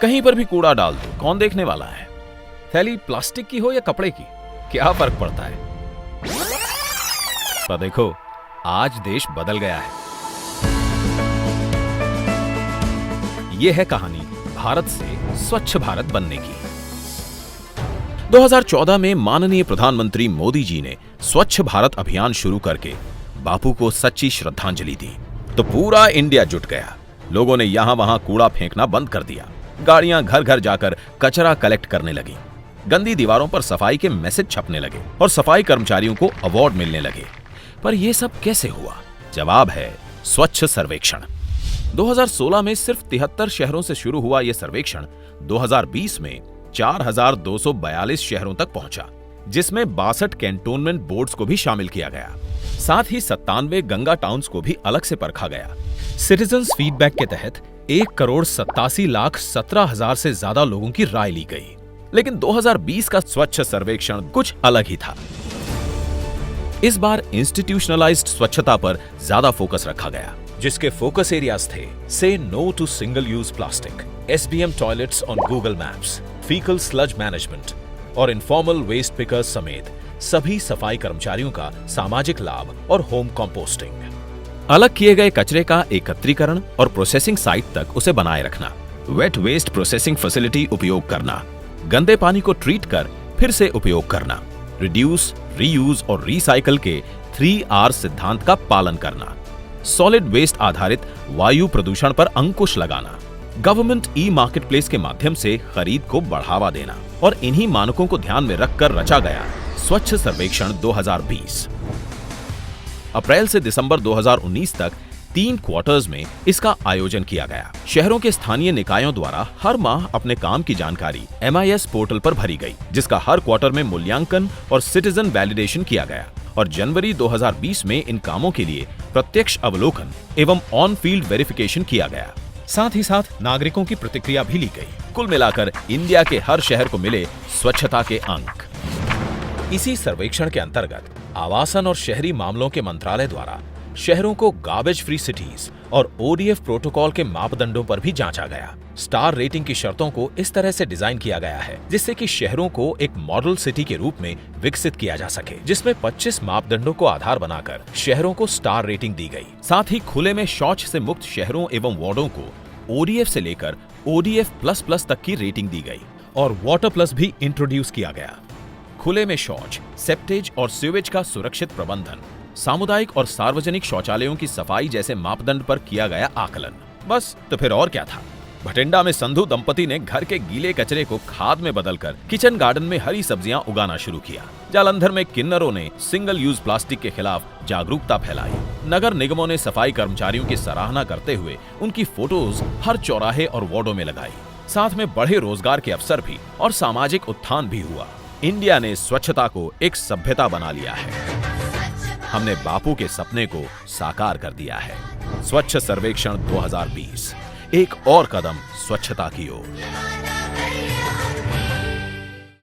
कहीं पर भी कूड़ा डाल दो, कौन देखने वाला है? थैली प्लास्टिक की हो या कपड़े की, क्या फर्क पड़ता है? पर देखो, आज देश बदल गया है। यह है कहानी भारत से स्वच्छ भारत बनने की। 2014 में माननीय प्रधानमंत्री मोदी जी ने स्वच्छ भारत अभियान शुरू करके बापू को सच्ची श्रद्धांजलि दी, तो पूरा इंडिया जुट गया। लोगों ने यहां वहां कूड़ा फेंकना बंद कर दिया। गाड़ियां घर घर जाकर कचरा कलेक्ट करने लगी। गंदी दीवारों पर सफाई के मैसेज छपने लगे और सफाई कर्मचारियों को अवार्ड मिलने लगे। पर यह सब कैसे हुआ? जवाब है स्वच्छ सर्वेक्षण। 2016 में सिर्फ 73 शहरों से शुरू हुआ यह सर्वेक्षण 2020 में 4242 शहरों तक पहुंचा, जिसमें 62 कैंटोनमेंट बोर्ड्स को भी शामिल किया गया। साथ ही 97 गंगा टाउन्स को भी अलग से परखा गया। सिटीजन्स फीडबैक के तहत 1,87,17,000 से ज्यादा लोगों की राय ली गई। लेकिन 2020 का स्वच्छ सर्वेक्षण कुछ अलग ही था। इस बार इंस्टीट्यूशनलाइज्ड स्वच्छता पर ज्यादा फोकस रखा गया, जिसके फोकस एरियाज थे से no to single use plastic, SBM toilets on Google maps, faecal sludge management और इनफॉर्मल वेस्ट पिकर्स समेत सभी सफाई कर्मचारियों का सामाजिक लाभ और होम कंपोस्टिंग। अलग किए गए कचरे का एकत्रीकरण और प्रोसेसिंग साइट तक उसे बनाए रखना, वेट वेस्ट प्रोसेसिंग फैसिलिटी उपयोग करना, गंदे पानी को ट्रीट कर फिर से उपयोग करना, रिड्यूस, रीयूज और रिसाइकल के 3R सिद्धांत का पालन करना, सॉलिड वेस्ट आधारित वायु प्रदूषण पर अंकुश लगाना, गवर्नमेंट ई-मार्केटप्लेस के माध्यम से खरीद को बढ़ावा देना और इन्हीं मानकों को ध्यान में रखकर रचा गया स्वच्छ सर्वेक्षण 2020। अप्रैल से दिसंबर 2019 तक 3 क्वार्टर्स में इसका आयोजन किया गया। शहरों के स्थानीय निकायों द्वारा हर माह अपने काम की जानकारी MIS पोर्टल पर भरी गई, जिसका हर क्वार्टर में मूल्यांकन और सिटीजन वैलिडेशन किया गया और जनवरी 2020 में इन कामों के लिए प्रत्यक्ष अवलोकन एवं ऑन फील्ड वेरिफिकेशन किया गया। साथ ही साथ नागरिकों की प्रतिक्रिया भी ली गई। कुल मिलाकर इंडिया के हर शहर को मिले स्वच्छता के अंक। इसी सर्वेक्षण के अंतर्गत आवासन और शहरी मामलों के मंत्रालय द्वारा शहरों को गार्बेज फ्री सिटीज और ODF प्रोटोकॉल के मापदंडों पर भी जांचा गया। स्टार रेटिंग की शर्तों को इस तरह से डिजाइन किया गया है जिससे कि शहरों को एक मॉडल सिटी के रूप में विकसित किया जा सके, जिसमें 25 मापदंडों को आधार बनाकर शहरों को स्टार रेटिंग दी गई। साथ ही खुले में शौच से मुक्त शहरों एवं वार्डों को ODF से लेकर ODF++ तक की रेटिंग दी गई और वाटर प्लस भी इंट्रोड्यूस किया गया। खुले में शौच, सेप्टेज और सीवेज का सुरक्षित प्रबंधन, सामुदायिक और सार्वजनिक शौचालयों की सफाई जैसे मापदंड पर किया गया आकलन। बस तो फिर और क्या था। भटिंडा में संधू दंपति ने घर के गीले कचरे को खाद में बदलकर किचन गार्डन में हरी सब्जियां उगाना शुरू किया। जालंधर में किन्नरों ने सिंगल यूज प्लास्टिक के खिलाफ जागरूकता फैलाई। नगर निगमों ने सफाई कर्मचारियों की सराहना करते हुए उनकी फोटोज हर चौराहे और वार्डों में लगाई। साथ में बढ़े रोजगार के अवसर भी और सामाजिक उत्थान भी हुआ। इंडिया ने स्वच्छता को एक सभ्यता बना लिया है। हमने बापू के सपने को साकार कर दिया है। स्वच्छ सर्वेक्षण 2020, एक और कदम स्वच्छता की ओर।